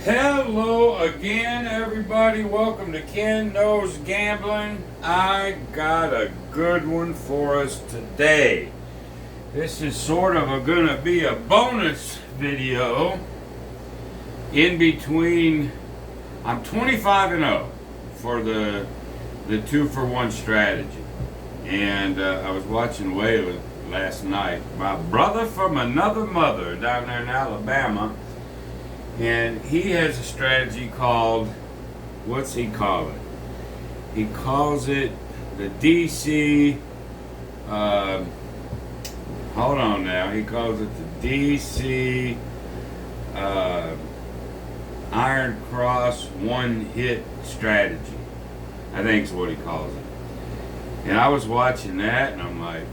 Hello again, everybody. Welcome to Ken Knows Gambling. I got a good one for us today. This is sort of gonna be a bonus video in between. I'm 25-0 for the 2-for-1 strategy, and I was watching Waylons last night. My brother from another mother down there in Alabama. And he has a strategy called, what's he call it? He calls it the DC, hold on now, he calls it the DC Iron Cross one-hit strategy. I think is what he calls it. And I was watching that and I'm like,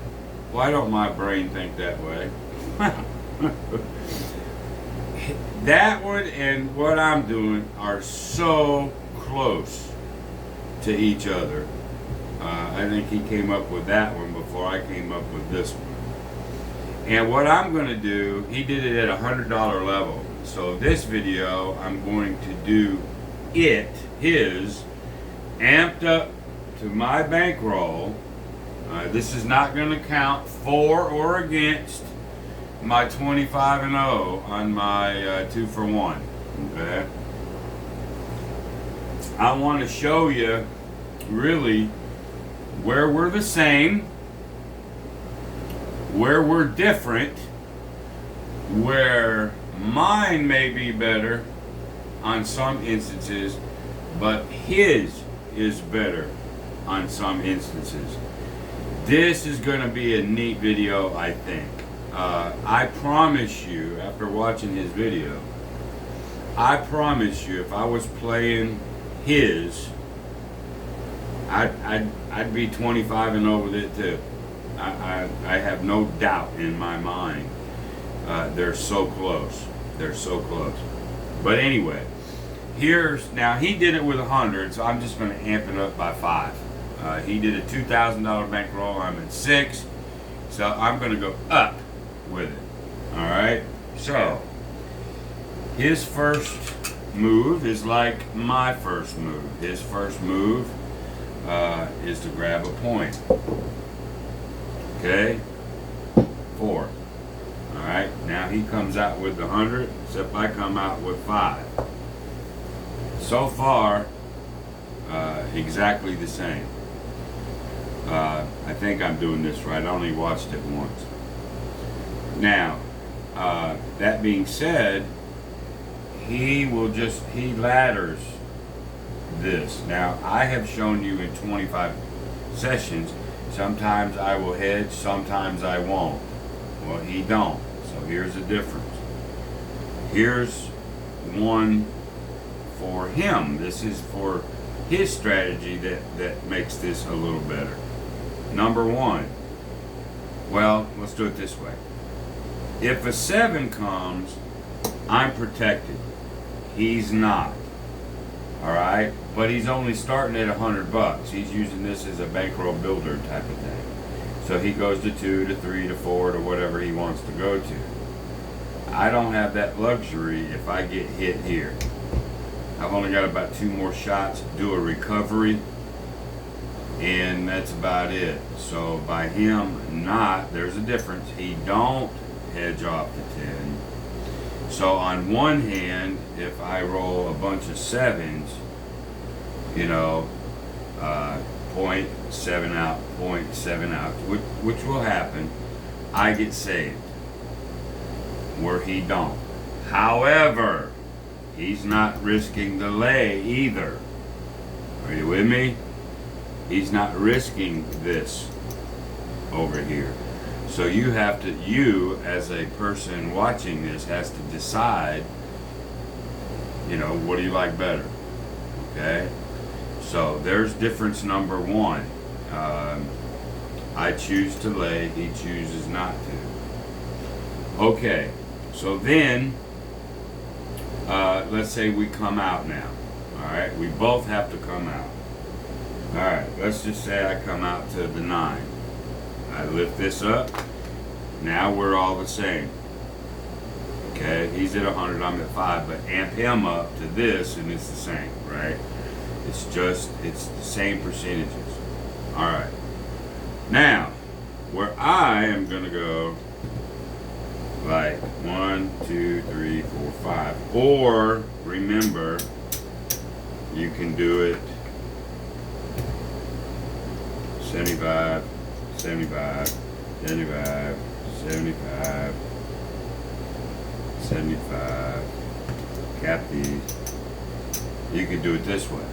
why don't my brain think that way? That one and what I'm doing are so close to each other. I think he came up with that one before I came up with this one. And what I'm going to do, he did it at $100 level. So this video, I'm going to do his, amped up to my bankroll. This is not going to count for or against my 25-0 on my 2-for-1. Okay, I want to show you really where we're the same, where we're different, where mine may be better on some instances, but his is better on some instances. This is going to be a neat video, I think. I promise you, after watching his video, I promise you, if I was playing his, I'd be 25-0 with it too. I have no doubt in my mind. They're so close. They're so close. But anyway, now he did it with 100, so I'm just going to amp it up by 5. He did a $2,000 bankroll. I'm at 6, so I'm going to go up with it. Alright, so his first move is like my first move. His first move is to grab a point. Okay, 4. Alright, now he comes out with the 100, except I come out with 5. So far, exactly the same. I think I'm doing this right. I only watched it once. Now, that being said, he ladders this. Now, I have shown you in 25 sessions, sometimes I will hedge, sometimes I won't. Well, he don't. So here's the difference. Here's one for him. This is for his strategy that makes this a little better. Number 1. Well, let's do it this way. If a 7 comes, I'm protected. He's not. Alright? But he's only starting at $100. He's using this as a bankroll builder type of thing. So he goes to 2, to 3, to 4, to whatever he wants to go to. I don't have that luxury if I get hit here. I've only got about 2 more shots to do a recovery, and that's about it. So by him not, there's a difference. He don't hedge off the 10. So on one hand, if I roll a bunch of 7s, you know, 0.7 out, 0.7 out, which will happen, I get saved, where he don't. However, he's not risking the lay either. Are you with me? He's not risking this over here. So you as a person watching this, has to decide, you know, what do you like better? Okay? So there's difference number 1. I choose to lay, he chooses not to. Okay, so then, let's say we come out now. Alright, we both have to come out. Alright, let's just say I come out to the 9. I lift this up. Now we're all the same. Okay, he's at 100, I'm at 5, but amp him up to this and it's the same, right? It's the same percentages. All right. Now, where I am going to go like 1, 2, 3, 4, 5. Or, remember, you can do it 75, 75, 75, 75, 75, cap these. You can do it this way.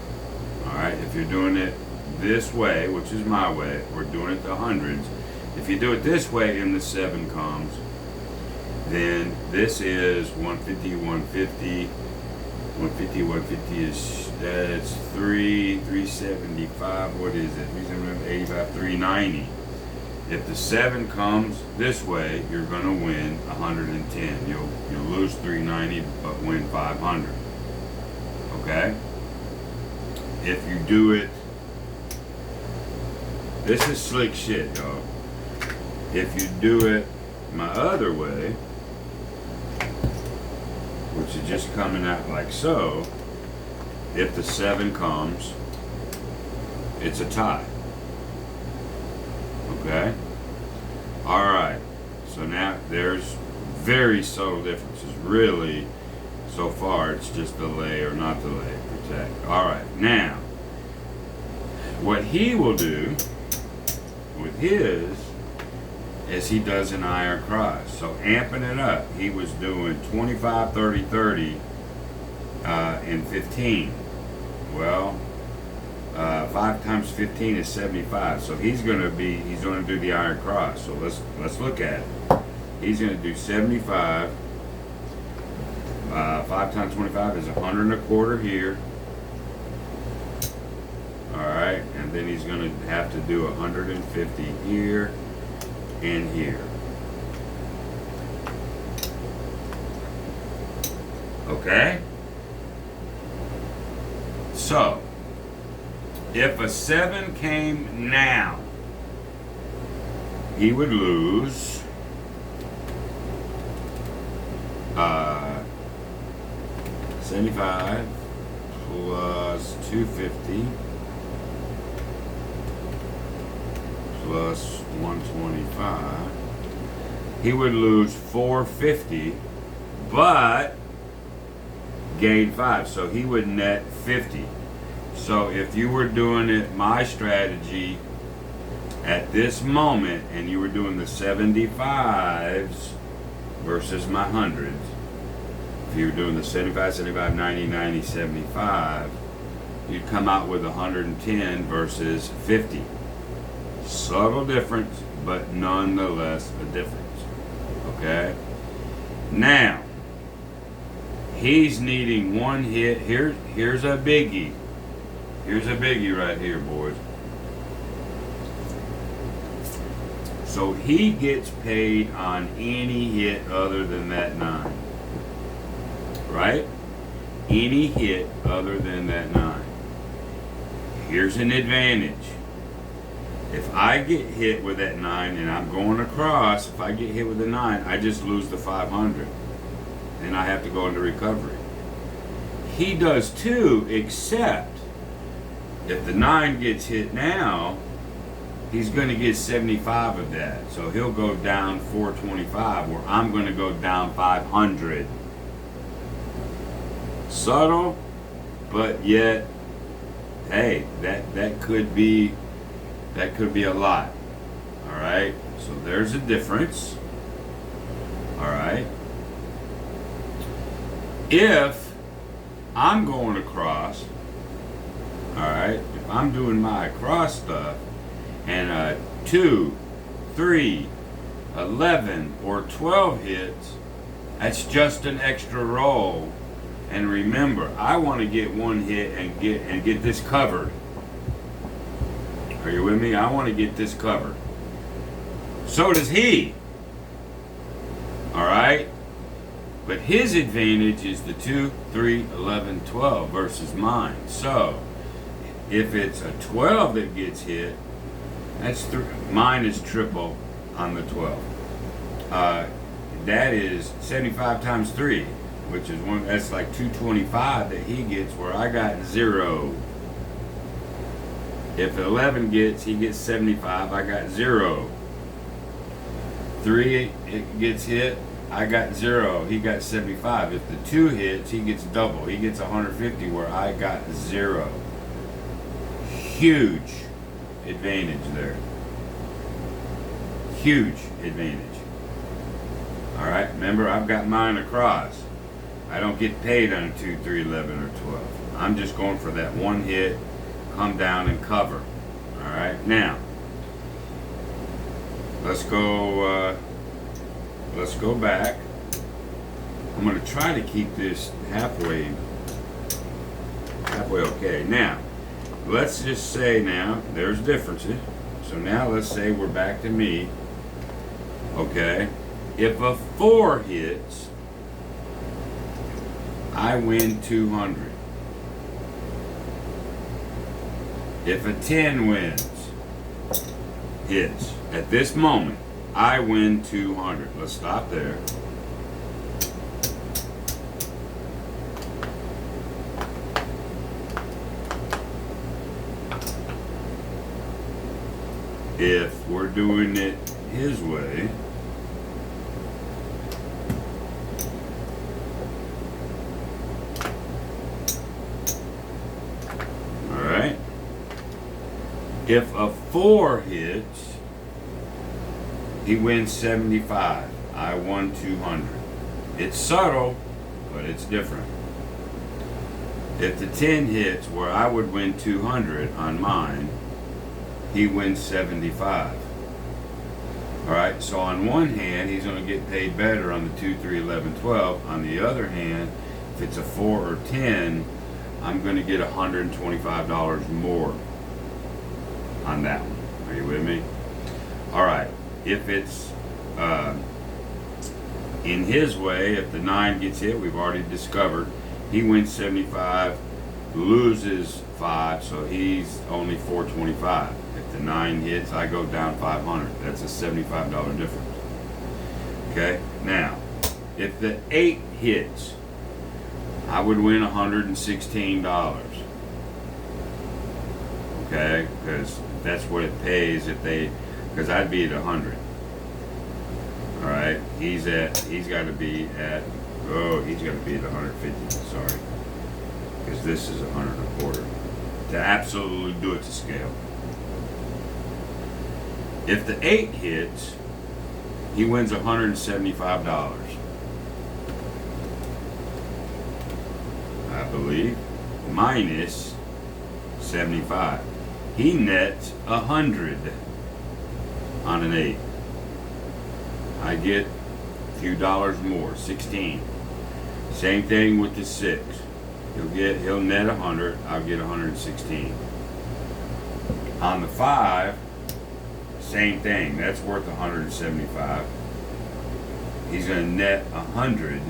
Alright, if you're doing it this way, which is my way, we're doing it to hundreds. If you do it this way and the 7 comes, then this is 150, 150. 150, 150 is, that's 375, what is it? 385, 390. If the 7 comes this way, you're going to win 110. You'll lose 390, but win 500. Okay? If you do it, this is slick shit, y'all. If you do it my other way, which is just coming out like so, if the 7 comes, it's a tie. Okay? Alright, so now there's very subtle differences. Really, so far it's just delay or not delay, protect. Alright, now, what he will do with his is he does an iron cross. So amping it up, he was doing 25, 30, 30, and 15. Well, 5 times 15 is 75. So he's going to do the iron cross. So let's look at it. He's going to do 75. 5 times 25 is 125 here. All right, and then he's going to have to do 150 here and here. Okay? So, if a 7 came now, he would lose 75 plus 250 plus 125. He would lose 450, but gain 5. So he would net 50. So if you were doing it, my strategy at this moment, and you were doing the 75s versus my hundreds, if you were doing the 75, 75, 90, 90, 75, you'd come out with 110 versus 50. Subtle difference, but nonetheless a difference. Okay? Now, he's needing one hit. Here's a biggie. Here's a biggie right here, boys. So he gets paid on any hit other than that 9. Right? Any hit other than that 9. Here's an advantage. If I get hit with that 9 and I'm going across, if I get hit with the 9, I just lose the 500. Then I have to go into recovery. He does too, except if the 9 gets hit now, he's going to get 75 of that. So he'll go down 425, where I'm going to go down 500. Subtle, but yet, hey, that could be a lot. All right, so there's a difference. All right, if I'm going across, all right, if I'm doing my across stuff, and 2, 3, 11, or 12 hits, that's just an extra roll. And remember, I want to get one hit and get this covered. Are you with me? I want to get this covered. So does he. Alright? But his advantage is the 2, 3, 11, 12 versus mine. So, if it's a 12 that gets hit, mine is triple on the 12. that is 75 times 3, which is one, that's like 225 that he gets, where I got 0. If 11 gets, he gets 75, I got 0. 3 it gets hit, I got 0, he got 75. If the 2 hits, he gets double, he gets 150, where I got 0. Huge advantage there. Huge advantage. Alright, remember, I've got mine across. I don't get paid on a 2, 3, 11, or 12. I'm just going for that one hit, come down and cover. Alright, now let's go back. I'm going to try to keep this halfway okay. Now let's just say, now there's differences, so now let's say we're back to me. Okay, if a 4 hits, I win 200. If a 10 hits at this moment, I win 200. Let's stop there. If we're doing it his way, all right, if a 4 hits, he wins 75. I won 200. It's subtle, but it's different. If the 10 hits, where I would win 200 on mine, he wins 75. Alright, so on one hand, he's going to get paid better on the 2, 3, 11, 12. On the other hand, if it's a 4 or 10, I'm going to get $125 more on that one. Are you with me? Alright, if it's in his way, if the 9 gets hit, we've already discovered, he wins 75, loses 5, so he's only 425. If the 9 hits, I go down 500. That's a $75 difference. Okay, now if the 8 hits, I would win $116. Okay, because that's what it pays if they, because I'd be at 100. All right, he's got to be at, he's got to be at 150. Sorry, because this is 125 to absolutely do it to scale. If the 8 hits, he wins $175. I believe, minus 75. He nets 100 on an 8. I get a few dollars more, 16. Same thing with the 6. He'll net 100, I'll get 116. On the 5, same thing, that's worth 175. He's going to net 100,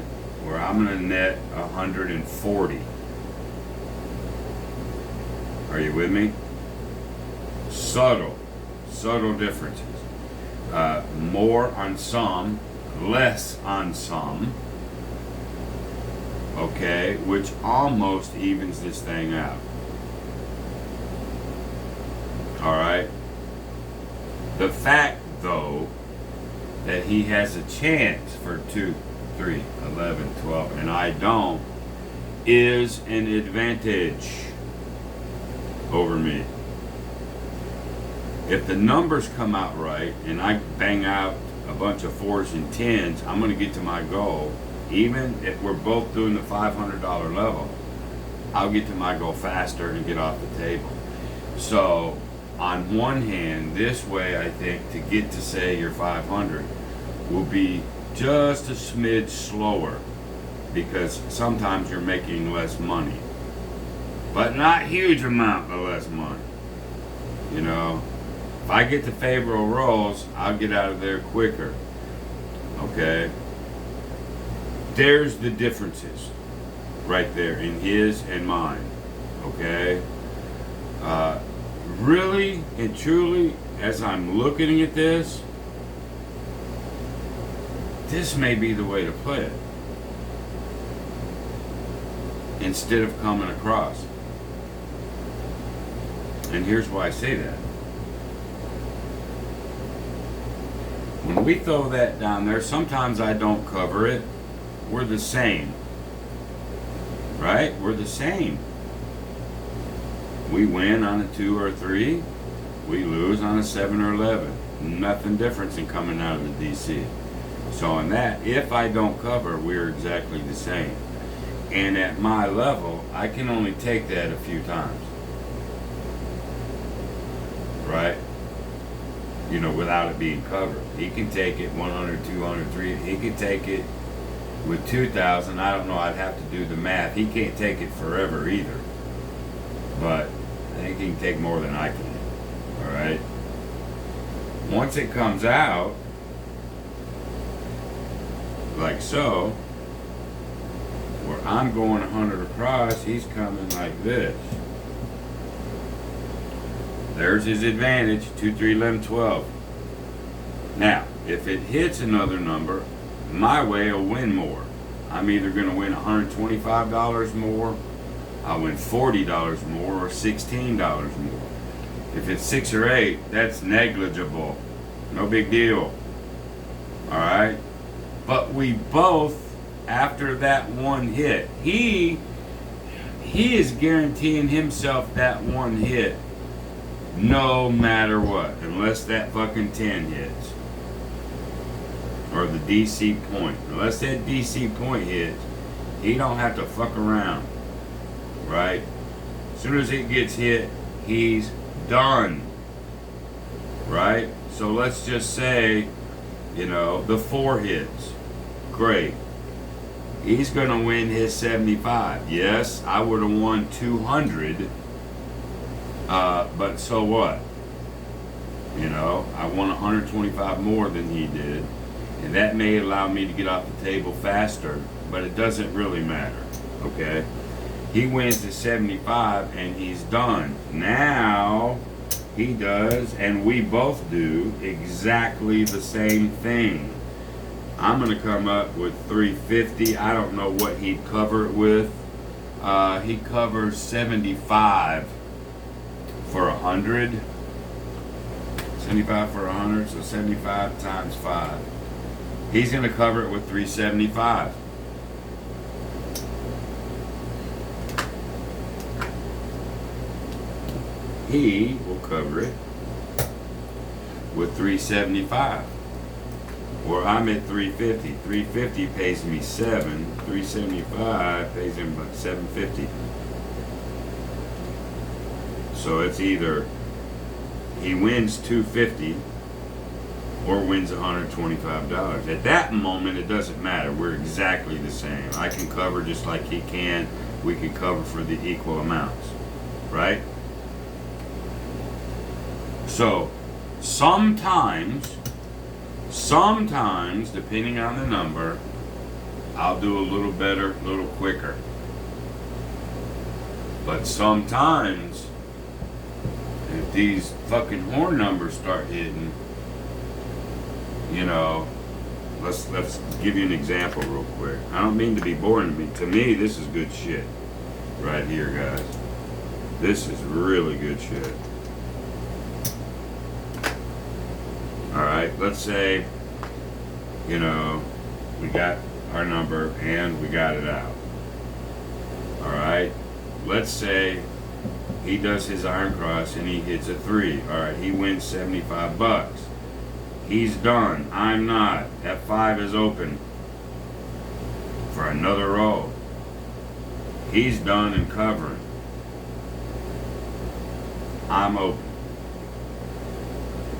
where I'm going to net 140. Are you with me? Subtle differences. More on some, less on some. Okay, which almost evens this thing out. Alright? The fact, though, that he has a chance for 2, 3, 11, 12, and I don't, is an advantage over me. If the numbers come out right, and I bang out a bunch of 4s and 10s, I'm going to get to my goal. Even if we're both doing the $500 level, I'll get to my goal faster and get off the table. So, on one hand, this way, I think, to get to, say, your 500 will be just a smidge slower, because sometimes you're making less money. But not huge amount of less money. You know, if I get the favorable rolls, I'll get out of there quicker. Okay? There's the differences right there in his and mine. Okay? Really and truly, as I'm looking at this, this may be the way to play it. Instead of coming across. And here's why I say that. When we throw that down there, sometimes I don't cover it. We're the same. Right? We're the same. We win on a 2 or 3. We lose on a 7 or 11. Nothing different than coming out of the DC. So on that, if I don't cover, we're exactly the same. And at my level, I can only take that a few times. Right? You know, without it being covered. He can take it 100, 200, 300. He can take it with 2,000. I don't know. I'd have to do the math. He can't take it forever either. But I think he can take more than I can. All right? Once it comes out, like so, where I'm going 100 across, he's coming like this. There's his advantage, 2, 3, 11, 12. Now, if it hits another number, my way will win more. I'm either going to win $125 more, I'll win $40 more, or $16 more. If it's 6 or 8, that's negligible. No big deal. Alright? But we both, after that one hit, he is guaranteeing himself that one hit no matter what, unless that fucking 10 hits. Or the DC point. Unless that DC point hits, he don't have to fuck around. Right? As soon as it gets hit, he's done. Right? So let's just say, you know, the 4 hits. Great. He's going to win his 75. Yes, I would have won 200. But so what? You know, I won 125 more than he did. And that may allow me to get off the table faster, but it doesn't really matter. Okay? He wins the 75 and he's done. Now, he does, and we both do, exactly the same thing. I'm going to come up with 350. I don't know what he'd cover it with. He covers 75 for 100. 75 for 100, so 75 times 5. He's going to cover it with 375. He will cover it with 375. Or I'm at 350. 350 pays me 7. 375 pays him about 750. So it's either he wins 250 or wins $125. At that moment, it doesn't matter. We're exactly the same. I can cover just like he can. We can cover for the equal amounts. Right? So, sometimes, depending on the number, I'll do a little better, a little quicker. But sometimes, if these fucking horn numbers start hitting, you know, let's give you an example real quick. I don't mean to be boring. To me, this is good shit right here, guys. This is really good shit. Alright, let's say, you know, we got our number and we got it out. Alright, let's say he does his iron cross and he hits a 3. Alright, he wins 75 bucks. He's done. I'm not. That 5 is open for another roll. He's done and covering. I'm open.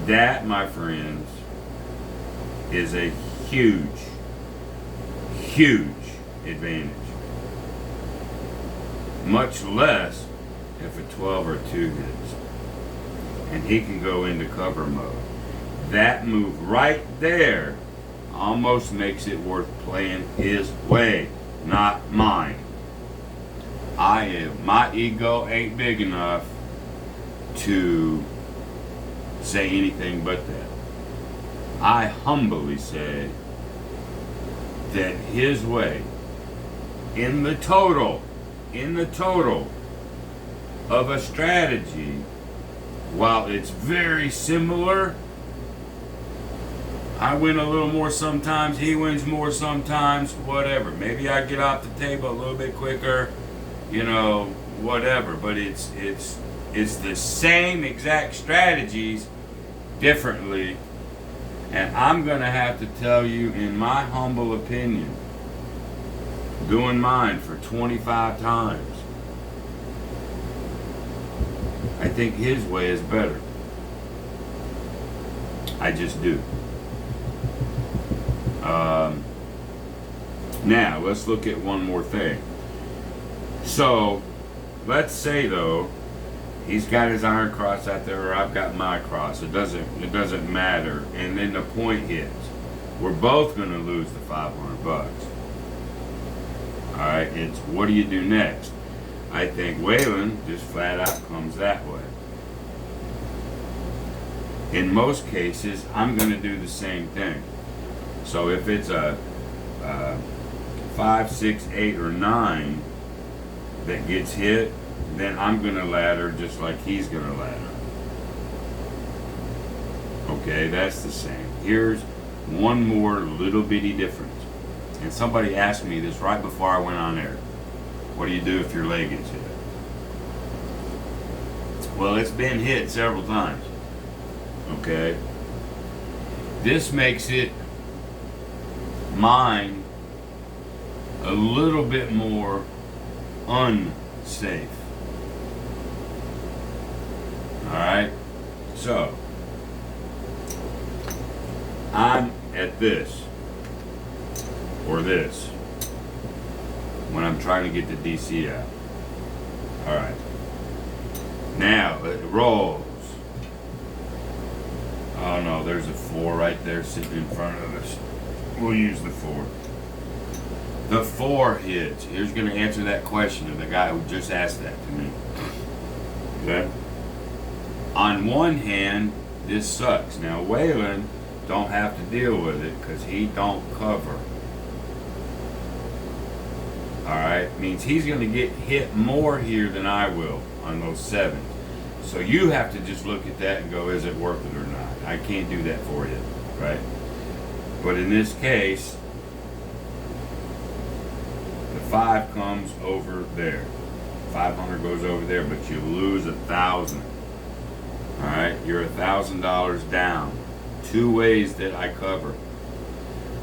That, my friends, is a huge, huge advantage. Much less if a 12 or 2 hits. And he can go into cover mode. That move right there almost makes it worth playing his way, not mine. My ego ain't big enough to say anything but that. I humbly say that his way, in the total of a strategy, while it's very similar, I win a little more sometimes, he wins more sometimes, whatever. Maybe I get off the table a little bit quicker, you know, whatever. But it's the same exact strategies differently. And I'm going to have to tell you, in my humble opinion, doing mine for 25 times, I think his way is better. I just do. Now, let's look at one more thing. So, let's say though, he's got his iron cross out there, or I've got my cross. It doesn't matter. And then the point hits. We're both going to lose the 500 bucks. All right. It's what do you do next? I think Waylon just flat out comes that way. In most cases, I'm going to do the same thing. So if it's a 5, 6, 8, or 9 that gets hit, then I'm going to ladder just like he's going to ladder. Okay, that's the same. Here's one more little bitty difference. And somebody asked me this right before I went on air. What do you do if your leg gets hit? Well, it's been hit several times. Okay? This makes it mine a little bit more unsafe. Alright? So, I'm at this, or this, when I'm trying to get the DC out. Alright. Now, it rolls. Oh no, there's a 4 right there sitting in front of us. We'll use the 4. The 4 hits. Here's going to answer that question of the guy who just asked that to me. Okay? On one hand, this sucks. Now, Waylon don't have to deal with it because he don't cover. Alright? Means he's going to get hit more here than I will on those 7s. So you have to just look at that and go, is it worth it or not? I can't do that for you. Right? But in this case, the 5 comes over there. 500 goes over there, but you lose 1,000. Alright, you're $1,000 down. 2 ways that I cover.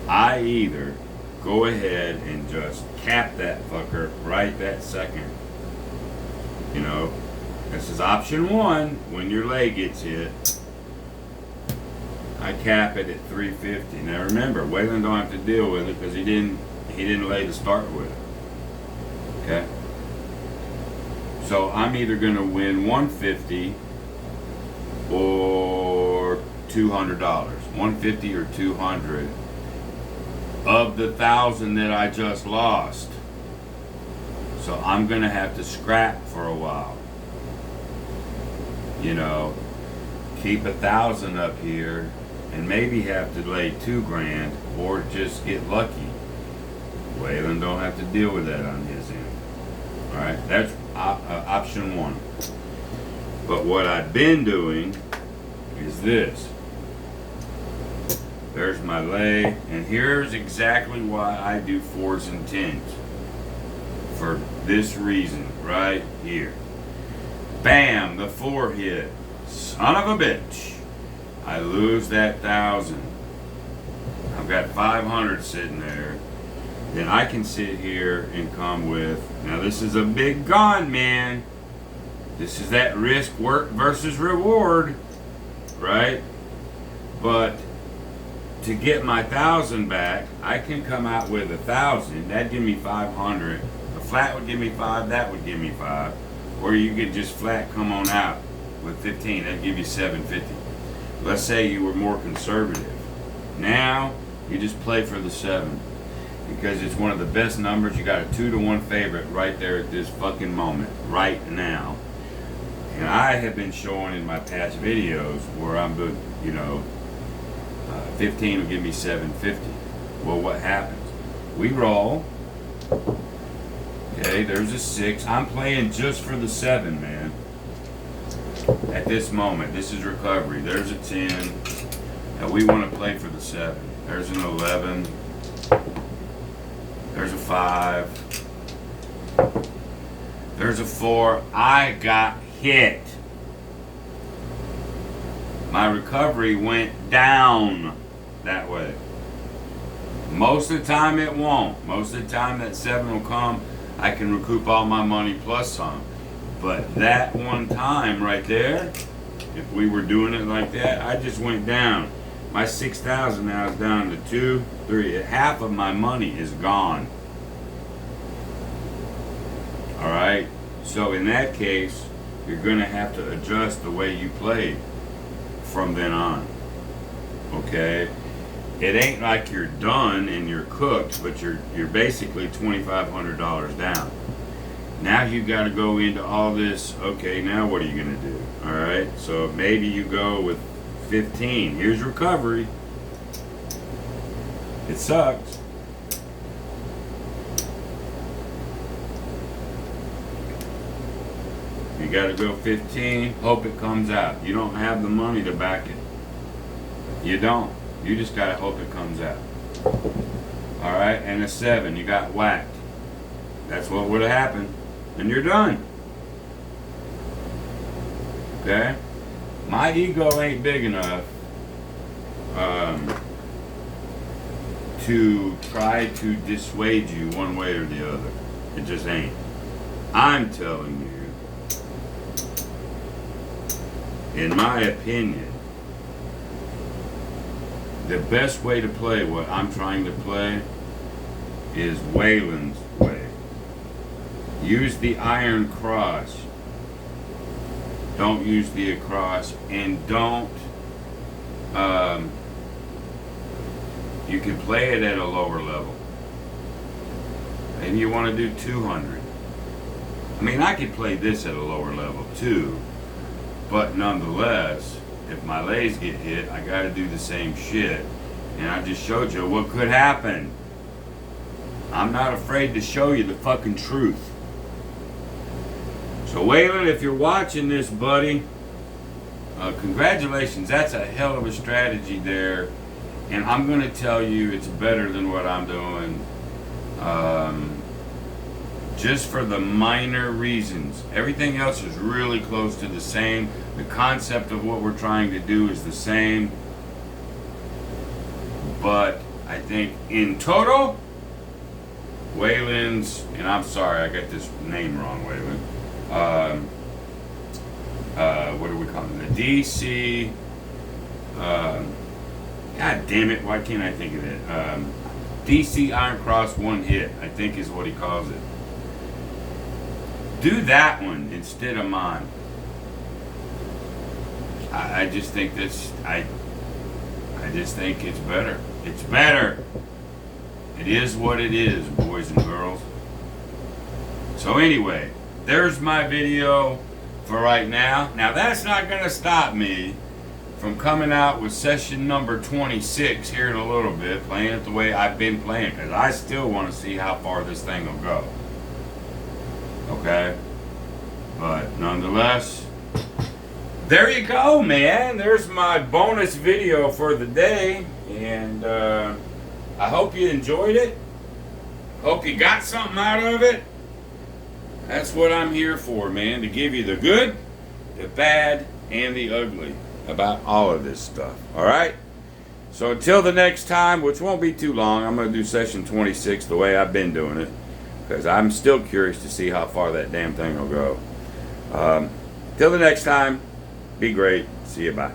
I either go ahead and just cap that fucker right that second. You know, this is option 1. When your leg gets hit, I cap it at 350. Now remember, Waylon don't have to deal with it because he didn't lay to start with. Okay? So I'm either going to win 150 or $200. 150 or 200 of the 1,000 that I just lost. So I'm going to have to scrap for a while. You know, keep 1,000 up here and maybe have to lay $2,000 or just get lucky. Waylon don't have to deal with that on his end. Alright, that's option 1. But what I've been doing is this. There's my lay, and here's exactly why I do 4s and 10s. For this reason, right here. Bam, the 4 hit. Son of a bitch. I lose that 1,000. I've got 500 sitting there. Then I can sit here and come with, now this is a big gun, man. This is that risk work versus reward, right? But to get my 1,000 back, I can come out with 1,000. That'd give me 500. The flat would give me 5. That would give me 5. Or you could just flat come on out with 15. That'd give you 750. Let's say you were more conservative. Now you just play for the 7 because it's one of the best numbers. You got a 2-to-1 favorite right there at this fucking moment, right now. And I have been showing in my past videos where I'm, you know, 15 will give me 750. Well, what happens? We roll. Okay, there's a 6. I'm playing just for the 7, man. At this moment, this is recovery. There's a 10. And we want to play for the 7. There's an 11. There's a 5. There's a 4. I got hit. My recovery went down that way. Most of the time it won't. Most of the time that 7 will come. I can recoup all my money plus some. But that one time right there, if we were doing it like that, I just went down. My 6,000 now is down to 2, 3. Half of my money is gone. Alright? So in that case, you're going to have to adjust the way you play from then on. Okay? It ain't like you're done and you're cooked, but you're basically $2,500 down. Now you got to go into all this. Okay, now what are you going to do? All right, so maybe you go with 15. Here's recovery. It sucks. You got to go 15. Hope it comes out. You don't have the money to back it. You don't. You just got to hope it comes out. All right, and a 7. You got whacked. That's what would have happened. And you're done. Okay? My ego ain't big enough to try to dissuade you one way or the other. It just ain't. I'm telling you, in my opinion, the best way to play what I'm trying to play is Waylons' way. Use the iron cross. Don't use the across, and don't. You can play it at a lower level. Maybe you want to do 200. I mean, I could play this at a lower level too, but nonetheless, if my lays get hit, I got to do the same shit. And I just showed you what could happen. I'm not afraid to show you the fucking truth. So Waylon, if you're watching this, buddy, congratulations. That's a hell of a strategy there. And I'm going to tell you it's better than what I'm doing. Just for the minor reasons. Everything else is really close to the same. The concept of what we're trying to do is the same. But I think in total, Waylons, and I'm sorry I got this name wrong, Waylon. What do we call it? The DC. God damn it! Why can't I think of it? DC Iron Cross One Hit, I think is what he calls it. Do that one instead of mine. I just think that's I just think it's better. It's better. It is what it is, boys and girls. So anyway, there's my video for right now. Now that's not going to stop me from coming out with session number 26 here in a little bit, playing it the way I've been playing, because I still want to see how far this thing will go. Okay? But nonetheless, there you go, man. There's my bonus video for the day, and I hope you enjoyed it. Hope you got something out of it. That's what I'm here for, man, to give you the good, the bad, and the ugly about all of this stuff. All right? So until the next time, which won't be too long, I'm going to do session 26 the way I've been doing it, because I'm still curious to see how far that damn thing will go. Till the next time, be great. See you, bye.